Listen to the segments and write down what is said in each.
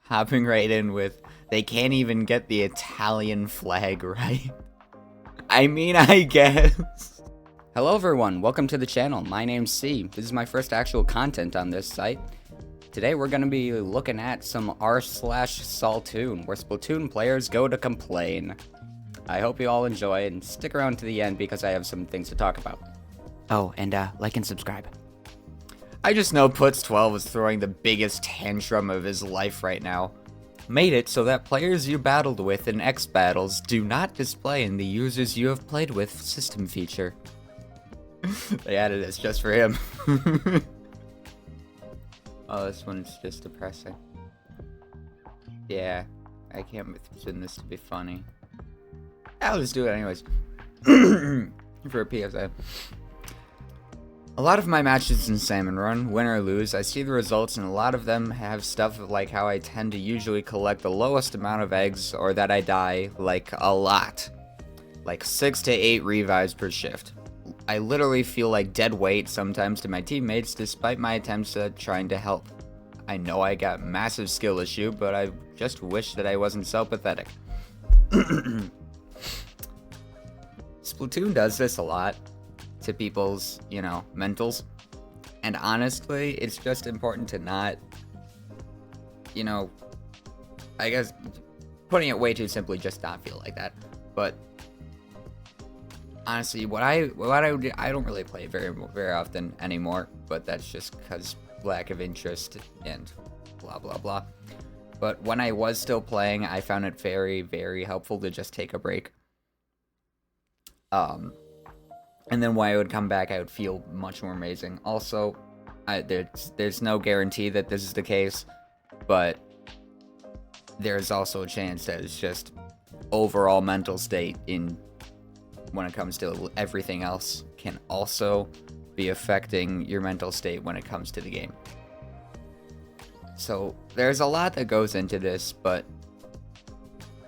hopping right in with, they can't even get the Italian flag right. I mean, I guess. Hello everyone, welcome to the channel. My name's C. This is my first actual content on this site. Today we're going to be looking at some r/Saltoon, where Splatoon players go to complain. I hope you all enjoy and stick around to the end because I have some things to talk about. Oh, and like and subscribe. I just know Puts12 is throwing the biggest tantrum of his life right now. Made it so that players you battled with in X battles do not display in the users you have played with system feature. They added this just for him. Oh, this one's just depressing. Yeah, I can't spin this to be funny. I'll just do it anyways. For a PSA. A lot of my matches in Salmon Run, win or lose, I see the results, and a lot of them have stuff like how I tend to usually collect the lowest amount of eggs, or that I die, like, a lot. Like 6 to 8 revives per shift. I literally feel like dead weight sometimes to my teammates, despite my attempts at trying to help. I know I got massive skill issue, but I just wish that I wasn't so pathetic. Splatoon does this a lot to people's, mentals. And honestly, it's just important to not, I guess, putting it way too simply, just not feel like that. But honestly, I don't really play very often anymore, but that's just because lack of interest and blah blah blah. But when I was still playing, I found it very, very helpful to just take a break. And then when I would come back, I would feel much more amazing. Also, there's no guarantee that this is the case, but there's also a chance that it's just overall mental state when it comes to everything else can also be affecting your mental state when it comes to the game. So there's a lot that goes into this, but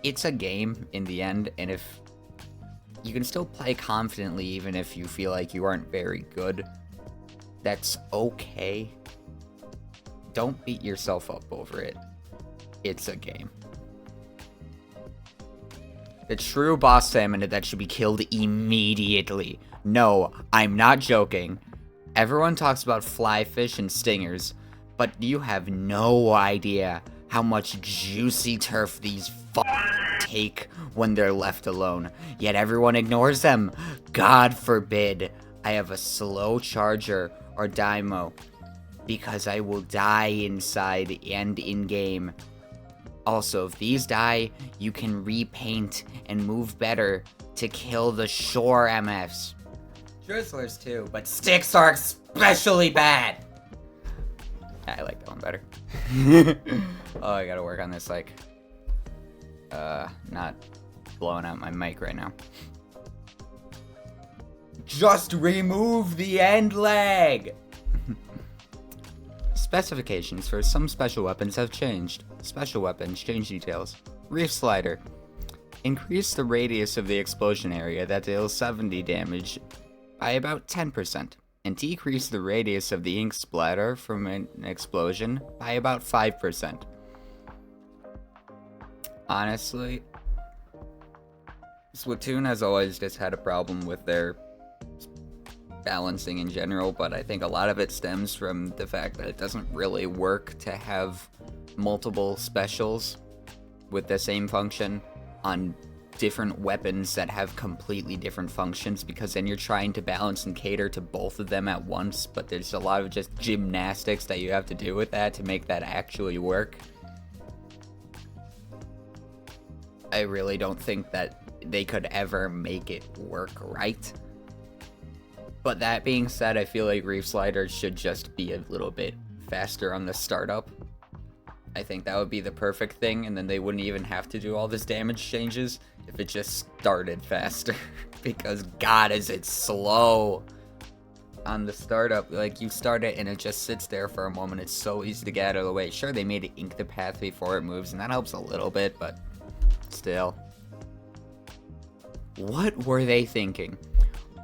it's a game in the end, and if you can still play confidently even if you feel like you aren't very good, that's okay. Don't beat yourself up over it. It's a game. The true boss salmon that should be killed immediately. No, I'm not joking. Everyone talks about fly fish and stingers, but you have no idea how much juicy turf these take when they're left alone. Yet everyone ignores them. God forbid I have a slow charger or Dymo, because I will die inside and in-game. Also, if these die, you can repaint and move better to kill the shore MFs. Drizzlers too, but sticks are especially bad. I like that one better. Oh, I gotta work on this, not blowing out my mic right now. Just remove the end leg! Specifications for some special weapons have changed. Special weapons, change details. Reef Slider. Increase the radius of the explosion area that deals 70 damage by about 10%, and decrease the radius of the ink splatter from an explosion by about 5%. Honestly, Splatoon has always just had a problem with their balancing in general, but I think a lot of it stems from the fact that it doesn't really work to have multiple specials with the same function on different weapons that have completely different functions, because then you're trying to balance and cater to both of them at once, but there's a lot of just gymnastics that you have to do with that to make that actually work. I really don't think that they could ever make it work right. But that being said, I feel like Reef Sliders should just be a little bit faster on the startup. I think that would be the perfect thing, and then they wouldn't even have to do all this damage changes if it just started faster. Because god, is it slow on the startup. Like, you start it and it just sits there for a moment. It's so easy to get out of the way. Sure, they made it ink the path before it moves, and that helps a little bit, but still. What were they thinking?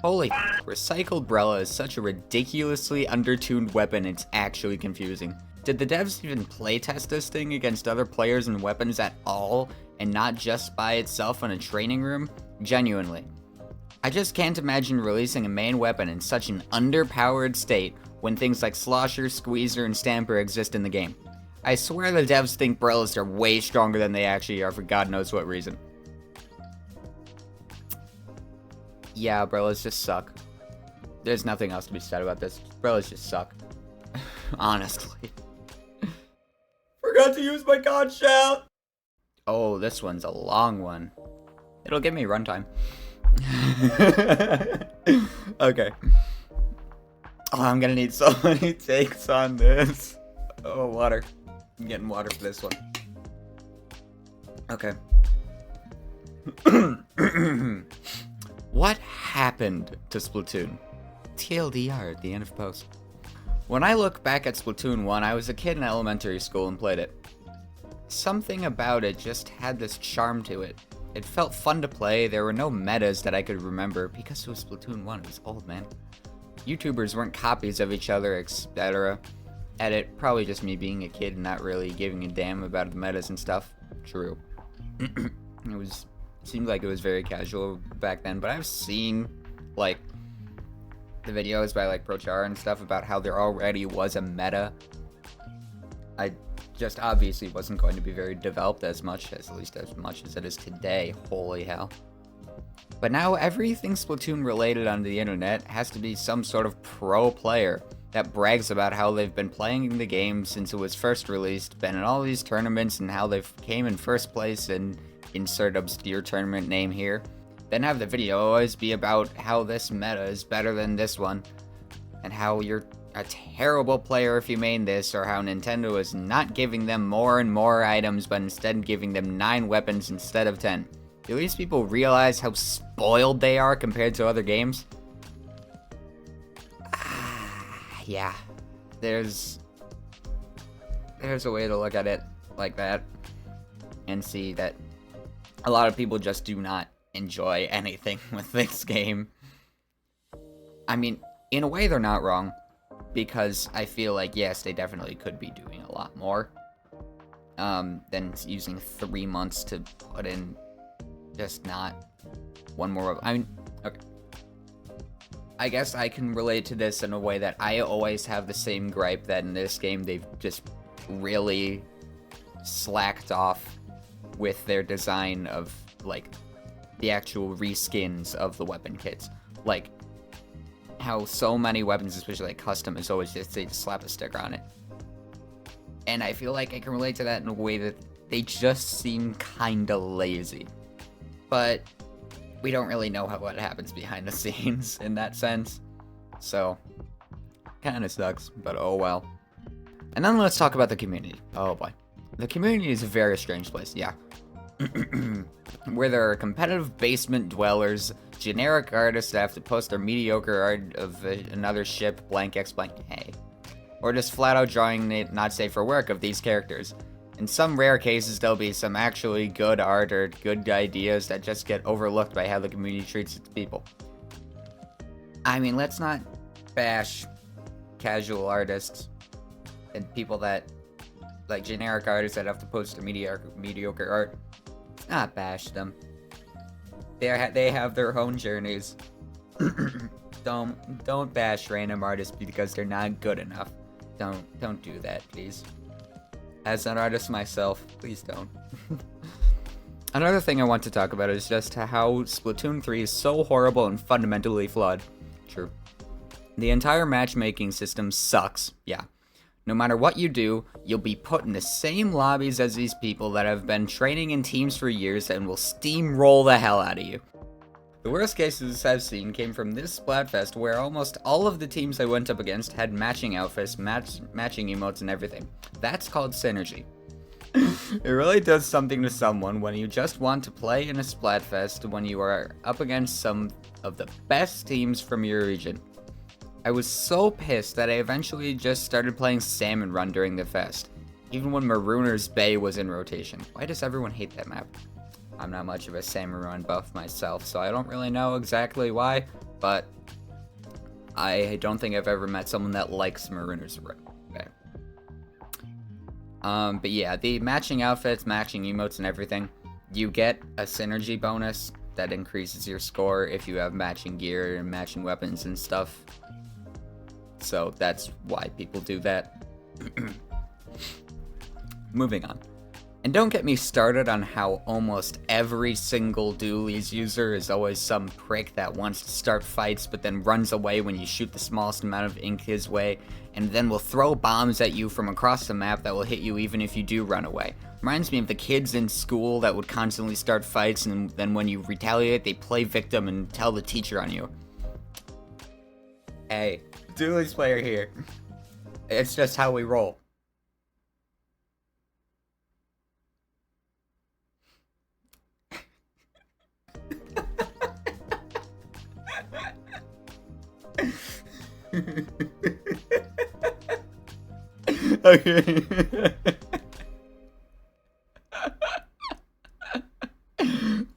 Holy f***, Recycled Brella is such a ridiculously undertuned weapon, it's actually confusing. Did the devs even playtest this thing against other players and weapons at all, and not just by itself in a training room? Genuinely. I just can't imagine releasing a main weapon in such an underpowered state when things like Slosher, Squeezer, and Stamper exist in the game. I swear the devs think Brillas are way stronger than they actually are for God knows what reason. Yeah, Brillas just suck. There's nothing else to be said about this. Brillas just suck. Honestly. Forgot to use my God shout! Oh, this one's a long one. It'll give me runtime. Okay. Oh, I'm gonna need so many takes on this. Oh, water. I'm getting water for this one. Okay. What happened to Splatoon? TLDR at the end of post. When I look back at Splatoon 1, I was a kid in elementary school and played it. Something about it just had this charm to it. It felt fun to play, there were no metas that I could remember, because it was Splatoon 1, it was old, man. YouTubers weren't copies of each other, etc. Edit, probably just me being a kid and not really giving a damn about the metas and stuff. True. It seemed like it was very casual back then, but I've seen, like, the videos by, like, ProChar and stuff about how there already was a meta. I just obviously wasn't going to be very developed at least as much as it is today. Holy hell. But now everything Splatoon related on the internet has to be some sort of pro player that brags about how they've been playing the game since it was first released, been in all these tournaments, and how they've came in first place and insert obscure tournament name here. Then have the video always be about how this meta is better than this one, and how you're a terrible player if you main this, or how Nintendo is not giving them more and more items, but instead giving them 9 weapons instead of 10. Do these people realize how spoiled they are compared to other games? Yeah. There's a way to look at it like that, and see that a lot of people just do not enjoy anything with this game. I mean, in a way they're not wrong, because I feel like, yes, they definitely could be doing a lot more than using 3 months to put in just not one more. I mean, okay. I guess I can relate to this in a way that I always have the same gripe that in this game they've just really slacked off with their design of, like, the actual reskins of the weapon kits. Like, how so many weapons, especially like custom, is always just they just slap a sticker on it. And I feel like I can relate to that in a way that they just seem kinda lazy. But we don't really know what happens behind the scenes in that sense. So, kinda sucks, but oh well. And then let's talk about the community. Oh boy. The community is a very strange place, yeah. Where there are competitive basement dwellers, generic artists that have to post their mediocre art of another ship, blank x blank A. Or just flat out drawing not safe for work of these characters. In some rare cases, there'll be some actually good art or good ideas that just get overlooked by how the community treats its people. I mean, let's not bash casual artists and people that, like, generic artists that have to post their mediocre art. Let's not bash them. They have their own journeys. Don't bash random artists because they're not good enough. Don't do that, please. As an artist myself, please don't. Another thing I want to talk about is just how Splatoon 3 is so horrible and fundamentally flawed. True. The entire matchmaking system sucks, yeah. No matter what you do, you'll be put in the same lobbies as these people that have been training in teams for years and will steamroll the hell out of you. The worst cases I've seen came from this Splatfest, where almost all of the teams I went up against had matching outfits, matching emotes and everything. That's called synergy. It really does something to someone when you just want to play in a Splatfest when you are up against some of the best teams from your region. I was so pissed that I eventually just started playing Salmon Run during the fest, even when Marooner's Bay was in rotation. Why does everyone hate that map? I'm not much of a Salmon Run buff myself, so I don't really know exactly why, but I don't think I've ever met someone that likes Marooner's Bay. But yeah, the matching outfits, matching emotes, and everything, you get a synergy bonus that increases your score if you have matching gear and matching weapons and stuff. So that's why people do that. Moving on. And don't get me started on how almost every single Dualies user is always some prick that wants to start fights but then runs away when you shoot the smallest amount of ink his way, and then will throw bombs at you from across the map that will hit you even if you do run away. Reminds me of the kids in school that would constantly start fights, and then when you retaliate, they play victim and tell the teacher on you. Hey, Dualies player here. It's just how we roll. Okay.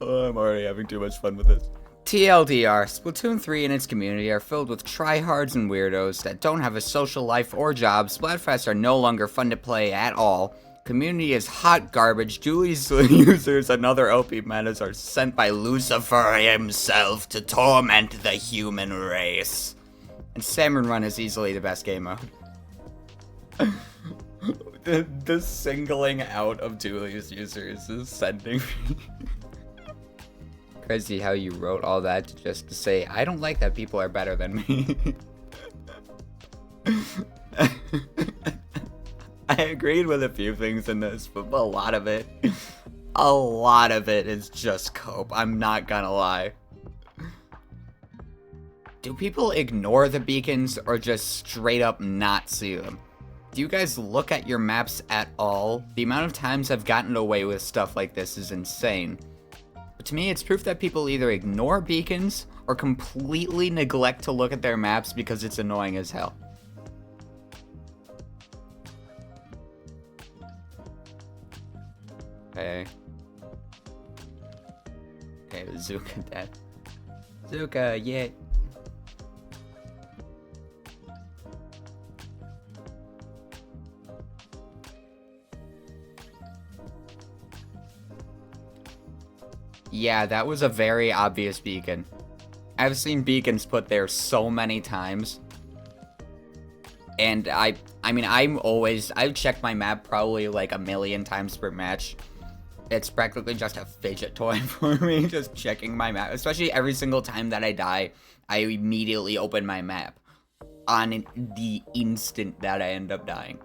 Oh, I'm already having too much fun with this. TLDR, Splatoon 3 and its community are filled with tryhards and weirdos that don't have a social life or job. Splatfests are no longer fun to play at all. Community is hot garbage. Julie's users and other OP metas are sent by Lucifer himself to torment the human race. And Salmon Run is easily the best game mode. the singling out of Julie's users is sending me. Crazy how you wrote all that just to say, I don't like that people are better than me. I agreed with a few things in this, but a lot of it is just cope. I'm not gonna lie. Do people ignore the beacons or just straight up not see them? Do you guys look at your maps at all? The amount of times I've gotten away with stuff like this is insane. But to me, it's proof that people either ignore beacons or completely neglect to look at their maps because it's annoying as hell. Okay. Okay, Zuka dead. Zuka, yeah. Yeah, that was a very obvious beacon. I've seen beacons put there so many times. And I mean, I've checked my map probably like 1,000,000 times per match. It's practically just a fidget toy for me, just checking my map. Especially every single time that I die, I immediately open my map on the instant that I end up dying.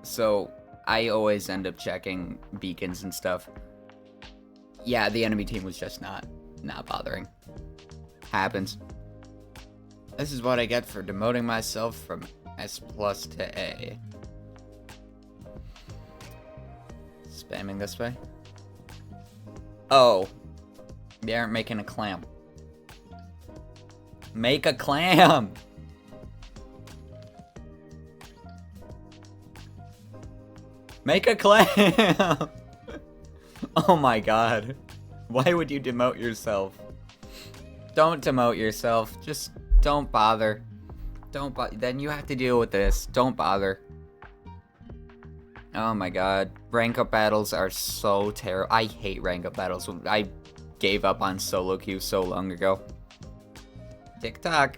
So, I always end up checking beacons and stuff. Yeah, the enemy team was just not bothering. Happens. This is what I get for demoting myself from S+ to A. Spamming this way. Oh. They aren't making a clam. Make a clam! Make a clam! Oh my god. Why would you demote yourself? Don't demote yourself. Just don't bother. Then you have to deal with this. Don't bother. Oh my god. Rank up battles are so terrible. I hate rank up battles. I gave up on solo queue so long ago. TikTok.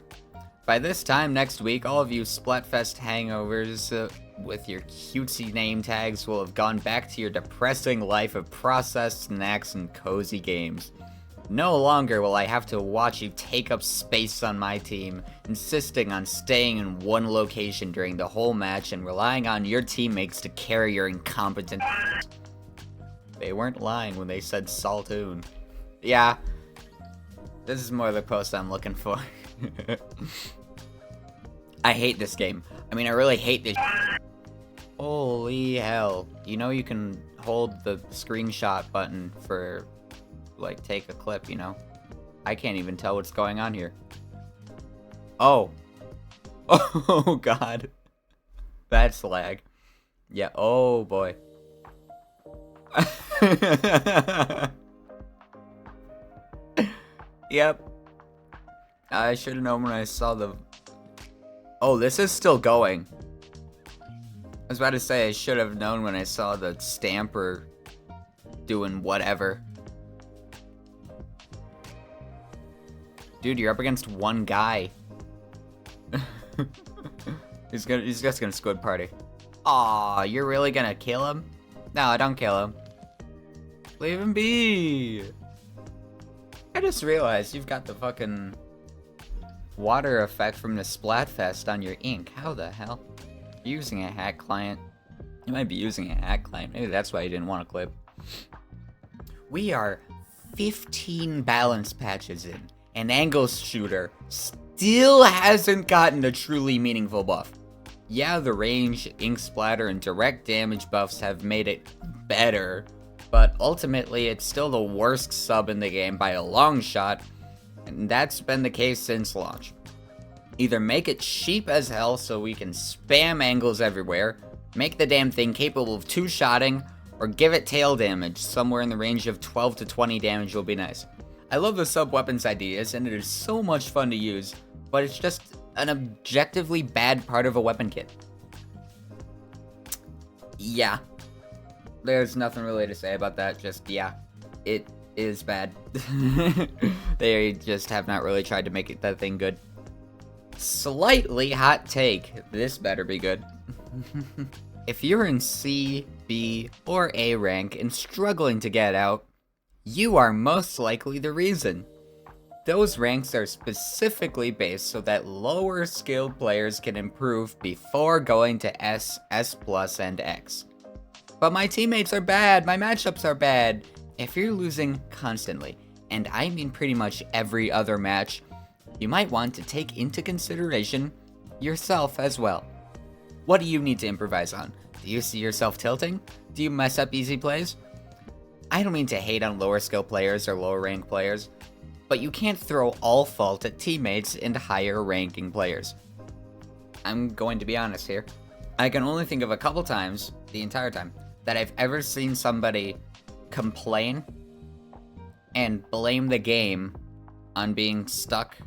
By this time next week, all of you Splatfest hangovers with your cutesy name tags will have gone back to your depressing life of processed snacks and cozy games. No longer will I have to watch you take up space on my team, insisting on staying in one location during the whole match and relying on your teammates to carry your incompetent. They weren't lying when they said Saltoon. Yeah, this is more the post I'm looking for. I hate this game. I mean, I really hate this. Holy hell. You know you can hold the screenshot button for, like, take a clip, you know? I can't even tell what's going on here. Oh. Oh, God. That's lag. Yeah, oh, boy. Yep. I should have known when I saw the... Oh, this is still going. was about to say I should have known when I saw the Stamper doing whatever. Dude, you're up against one guy. He's just gonna squid party. Aw, you're really gonna kill him? No, don't kill him. Leave him be. I just realized you've got the fucking water effect from the Splatfest on your ink. How the hell? You're using a hack client. You might be using a hack client. Maybe that's why you didn't want to clip. We are 15 balance patches in, and Angle Shooter still hasn't gotten a truly meaningful buff. Yeah, the range, ink splatter, and direct damage buffs have made it better, but ultimately it's still the worst sub in the game by a long shot, and that's been the case since launch. Either make it cheap as hell so we can spam angles everywhere, make the damn thing capable of two-shotting, or give it tail damage. Somewhere in the range of 12 to 20 damage will be nice. I love the sub-weapons ideas, and it is so much fun to use, but it's just an objectively bad part of a weapon kit. Yeah. There's nothing really to say about that, just yeah. It is bad. They just have not really tried to make that thing good. Slightly hot take. This better be good. If you're in C, B, or A rank and struggling to get out, you are most likely the reason. Those ranks are specifically based so that lower skilled players can improve before going to S, S+, and X. But my teammates are bad, my matchups are bad. If you're losing constantly, and I mean pretty much every other match, you might want to take into consideration yourself as well. What do you need to improvise on? Do you see yourself tilting? Do you mess up easy plays? I don't mean to hate on lower skill players or lower rank players, but you can't throw all fault at teammates and higher ranking players. I'm going to be honest here. I can only think of a couple times, the entire time, that I've ever seen somebody complain and blame the game on being stuck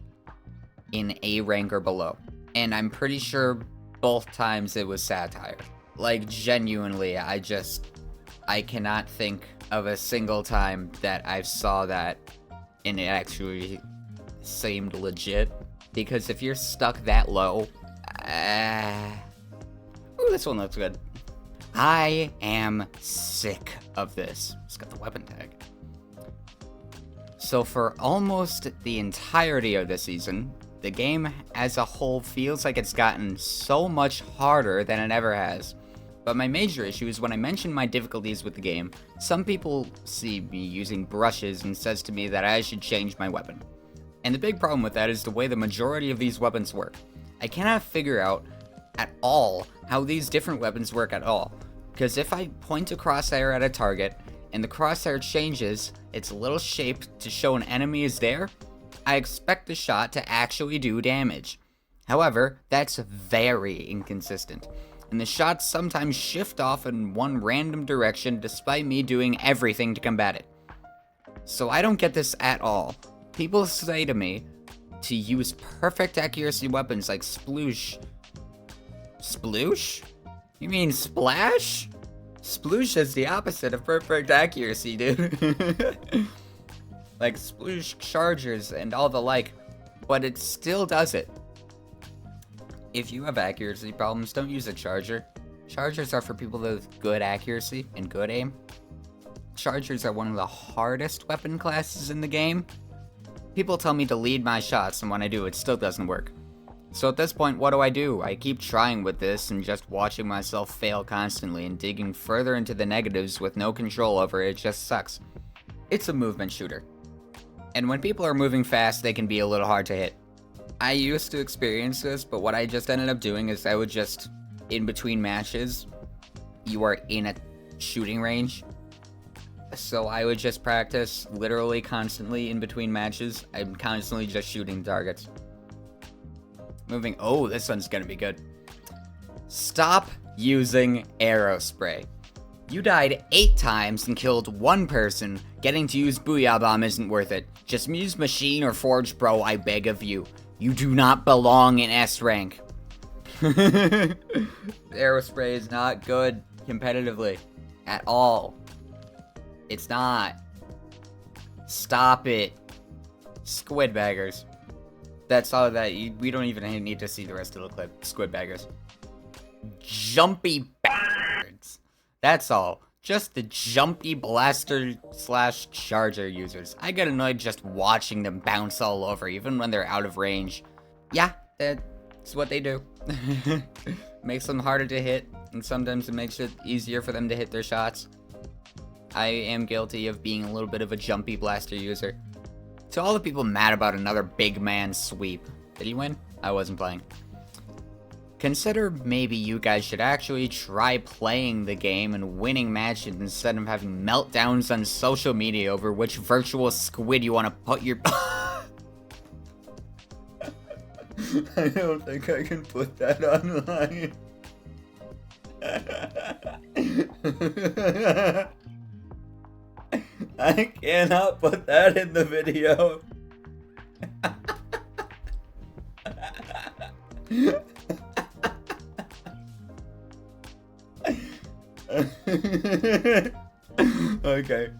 in A rank or below. And I'm pretty sure both times it was satire. Like, genuinely, I cannot think of a single time that I saw that and it actually seemed legit. Because if you're stuck that low, ooh, this one looks good. I am sick of this. It's got the weapon tag. So for almost the entirety of the season, the game as a whole feels like it's gotten so much harder than it ever has. But my major issue is when I mention my difficulties with the game, some people see me using brushes and says to me that I should change my weapon. And the big problem with that is the way the majority of these weapons work. I cannot figure out at all how these different weapons work at all. Because if I point a crosshair at a target, and the crosshair changes its little shape to show an enemy is there, I expect the shot to actually do damage. However, that's very inconsistent, and the shots sometimes shift off in one random direction despite me doing everything to combat it. So I don't get this at all. People say to me to use perfect accuracy weapons like sploosh. Sploosh? You mean splash? Sploosh is the opposite of perfect accuracy, dude. Like sploosh chargers and all the like, but it still does it. If you have accuracy problems, don't use a charger. Chargers are for people with good accuracy and good aim. Chargers are one of the hardest weapon classes in the game. People tell me to lead my shots, and when I do, it still doesn't work. So at this point, what do? I keep trying with this and just watching myself fail constantly and digging further into the negatives with no control over it just sucks. It's a movement shooter. And when people are moving fast, they can be a little hard to hit. I used to experience this, but what I just ended up doing is I would just, in between matches, you are in a shooting range. So I would just practice literally constantly in between matches. I'm constantly just shooting targets. Moving, oh, this one's gonna be good. Stop using arrow spray. You died 8 times and killed 1 person. Getting to use Booyah Bomb isn't worth it. Just use Machine or Forge Pro, I beg of you. You do not belong in S rank. Aerospray is not good competitively at all. It's not. Stop it. Squid baggers. That's all that we don't even need to see the rest of the clip. Squid baggers. Jumpy bastards. That's all. Just the jumpy blaster / charger users. I get annoyed just watching them bounce all over, even when they're out of range. Yeah, that's what they do. Makes them harder to hit, and sometimes it makes it easier for them to hit their shots. I am guilty of being a little bit of a jumpy blaster user. To all the people mad about another big man sweep. Did he win? I wasn't playing. Consider maybe you guys should actually try playing the game and winning matches instead of having meltdowns on social media over which virtual squid you want to put your... I don't think I can put that online. I cannot put that in the video. Okay.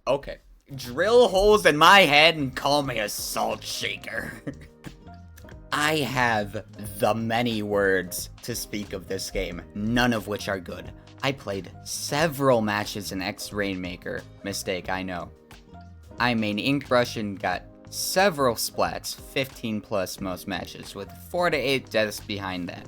Okay. Drill holes in my head and call me a salt shaker. I have the many words to speak of this game, none of which are good. I played several matches in X Rainmaker. Mistake, I know. I main Inkbrush and got several splats, 15 plus most matches, with 4 to 8 deaths behind that.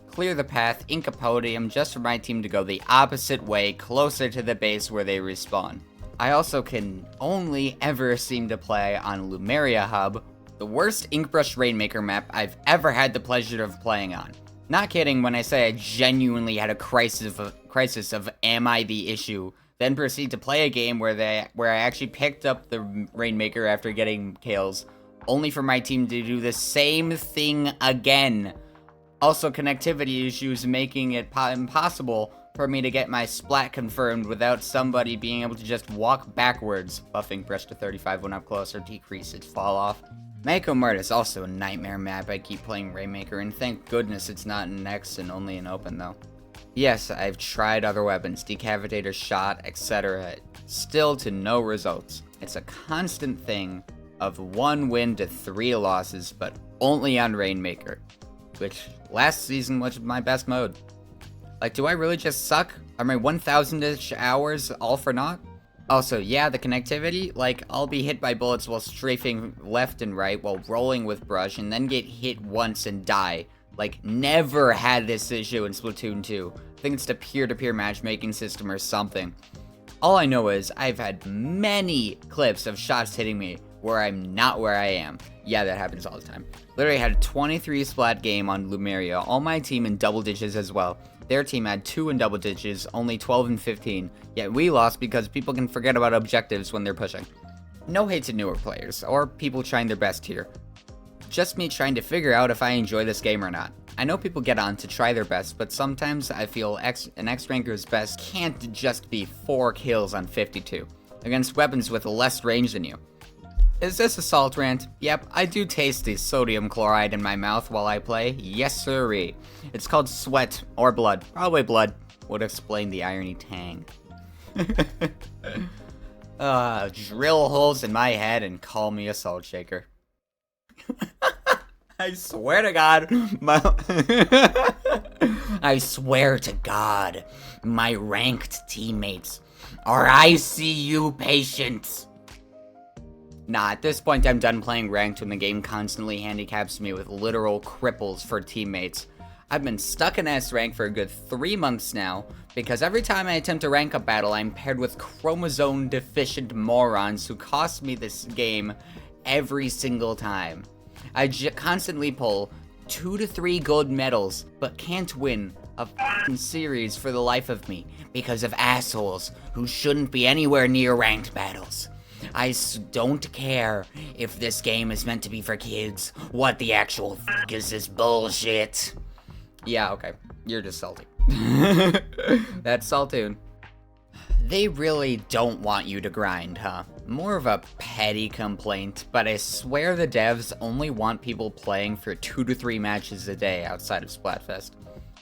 Clear the path, ink a podium just for my team to go the opposite way, closer to the base where they respawn. I also can only ever seem to play on Lumeria Hub, the worst Inkbrush Rainmaker map I've ever had the pleasure of playing on. Not kidding when I say I genuinely had a crisis of am I the issue, then proceed to play a game where I actually picked up the Rainmaker after getting kills, only for my team to do the same thing again. Also, connectivity issues making it impossible for me to get my splat confirmed without somebody being able to just walk backwards. Buffing brush to 35 when up close or decrease its fall off. Mako Mart is also a nightmare map. I keep playing Rainmaker, and thank goodness it's not in X and only in open though. Yes, I've tried other weapons, Decapitator, Shot, etc. Still to no results. It's a constant thing of 1 win to 3 losses, but only on Rainmaker, which last season was my best mode. Like, do I really just suck? Are my 1,000-ish hours all for naught? Also, yeah, the connectivity, like, I'll be hit by bullets while strafing left and right while rolling with brush and then get hit once and die. Like, never had this issue in Splatoon 2. I think it's the peer-to-peer matchmaking system or something. All I know is I've had many clips of shots hitting me where I'm not where I am. Yeah, that happens all the time. Literally had a 23 splat game on Lumeria, all my team in double digits as well. Their team had 2 in double digits, only 12 and 15, yet we lost because people can forget about objectives when they're pushing. No hate to newer players, or people trying their best here. Just me trying to figure out if I enjoy this game or not. I know people get on to try their best, but sometimes I feel an X-Ranker's best can't just be 4 kills on 52, against weapons with less range than you. Is this a salt rant? Yep, I do taste the sodium chloride in my mouth while I play. Yes sirree. It's called sweat, or blood. Probably blood. Would explain the irony tang. Drill holes in my head and call me a salt shaker. I swear to God, I swear to God, my ranked teammates are ICU patients. Nah, at this point I'm done playing ranked when the game constantly handicaps me with literal cripples for teammates. I've been stuck in S rank for a good 3 months now, because every time I attempt a rank up battle I'm paired with chromosome deficient morons who cost me this game every single time. I constantly pull 2 to 3 gold medals, but can't win a f***ing series for the life of me, because of assholes who shouldn't be anywhere near ranked battles. I don't care if this game is meant to be for kids. What the actual f*** is this bullshit? Yeah, okay. You're just salty. That's Saltoon. They really don't want you to grind, huh? More of a petty complaint, but I swear the devs only want people playing for 2 to 3 matches a day outside of Splatfest.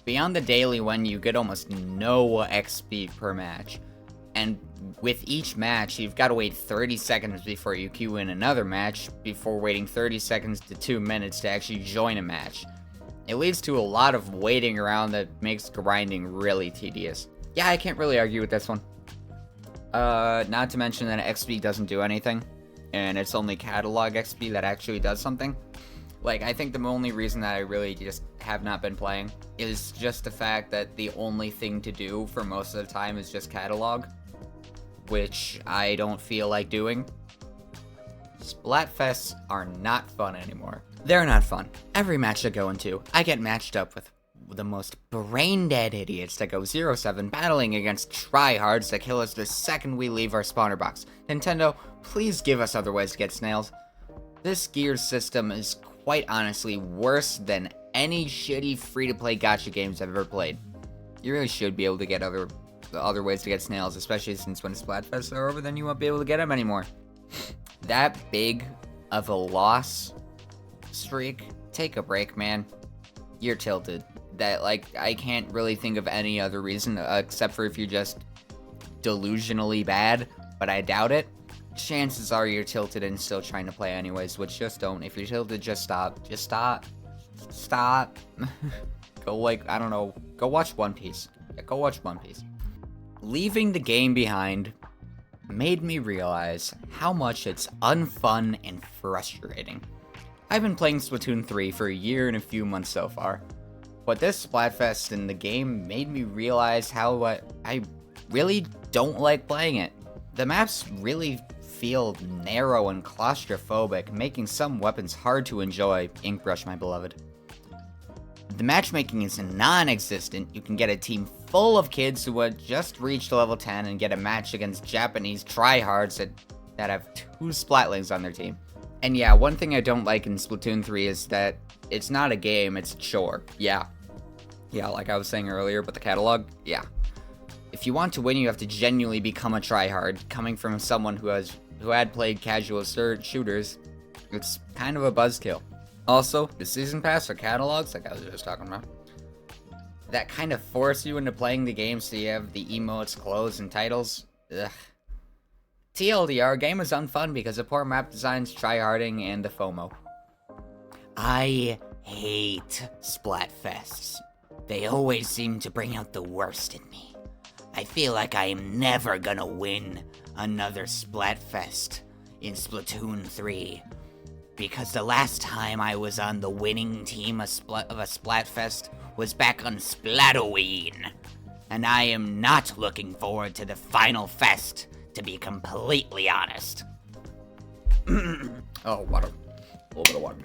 Beyond the daily one, you get almost no XP per match. And with each match, you've got to wait 30 seconds before you queue in another match, before waiting 30 seconds to 2 minutes to actually join a match. It leads to a lot of waiting around that makes grinding really tedious. Yeah, I can't really argue with this one. Not to mention that XP doesn't do anything, and it's only catalog XP that actually does something. Like, I think the only reason that I really just have not been playing is just the fact that the only thing to do for most of the time is just catalog, which I don't feel like doing. Splatfests are not fun anymore. They're not fun. Every match I go into, I get matched up with the most brain-dead idiots that go 0-7 battling against tryhards that kill us the second we leave our spawner box. Nintendo, please give us other ways to get snails. This gear system is quite honestly worse than any shitty free-to-play gacha games I've ever played. You really should be able to get other ways to get snails, especially since when Splatfests are over, then you won't be able to get them anymore. That big of a loss streak, take a break, man. You're tilted. That, like, I can't really think of any other reason except for if you're just delusionally bad, but I doubt it. Chances are you're tilted and still trying to play anyways, which just don't. If you're tilted, just stop. Just stop. Stop. Go, like, I don't know, go watch One Piece. Yeah, go watch One Piece. Leaving the game behind made me realize how much it's unfun and frustrating. I've been playing Splatoon 3 for a year and a few months so far, but this Splatfest in the game made me realize how I really don't like playing it. The maps really feel narrow and claustrophobic, making some weapons hard to enjoy. Inkbrush, my beloved. The matchmaking is non-existent. You can get a team full of kids who had just reached level 10 and get a match against Japanese tryhards that have 2 Splatlings on their team. And yeah, one thing I don't like in Splatoon 3 is that it's not a game, it's a chore. Yeah, like I was saying earlier, but the catalog, yeah. If you want to win, you have to genuinely become a tryhard. Coming from someone who had played casual shooters, it's kind of a buzzkill. Also, the season pass or catalogs, like I was just talking about, that kind of force you into playing the game so you have the emotes, clothes, and titles. Ugh. TLDR, game is unfun because of poor map designs, tryharding, and the FOMO. I hate Splatfests. They always seem to bring out the worst in me. I feel like I am never gonna win another Splatfest in Splatoon 3. Because the last time I was on the winning team of a Splatfest was back on Splatoween. And I am not looking forward to the final fest, to be completely honest. Oh, water. A little bit of water.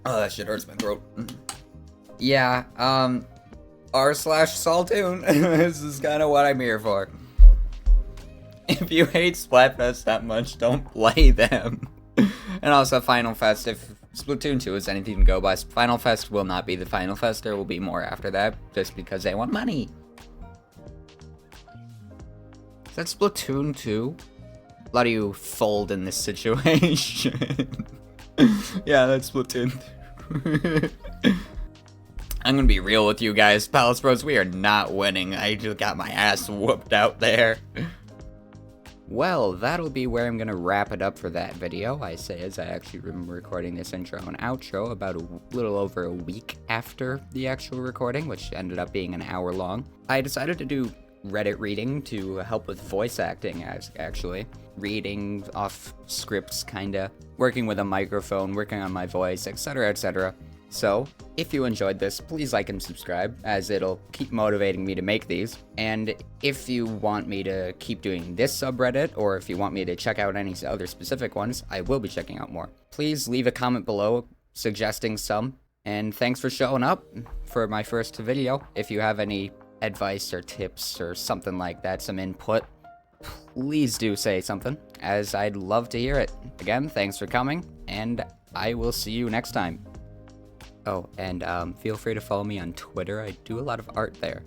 Oh, that shit hurts my throat. Yeah, r/Saltoon. This is kind of what I'm here for. If you hate Splatfest that much, don't play them. And also Final Fest, if Splatoon 2 is anything to go by, Final Fest will not be the Final Fest, there will be more after that, just because they want money. Is that Splatoon 2? A lot of you fold in this situation. Yeah, that's Splatoon 2. I'm gonna be real with you guys, Palace Bros, we are not winning. I just got my ass whooped out there. Well, that'll be where I'm gonna wrap it up for that video. I say as I actually remember recording this intro and outro about a little over a week after the actual recording, which ended up being an hour long. I decided to do Reddit reading to help with voice acting, actually. Reading off scripts, kinda. Working with a microphone, working on my voice, etc, etc. So, if you enjoyed this, please like and subscribe, as it'll keep motivating me to make these. And if you want me to keep doing this subreddit, or if you want me to check out any other specific ones, I will be checking out more. Please leave a comment below suggesting some, and thanks for showing up for my first video. If you have any advice or tips or something like that, some input, please do say something, as I'd love to hear it. Again, thanks for coming, and I will see you next time. Oh, and feel free to follow me on Twitter. I do a lot of art there.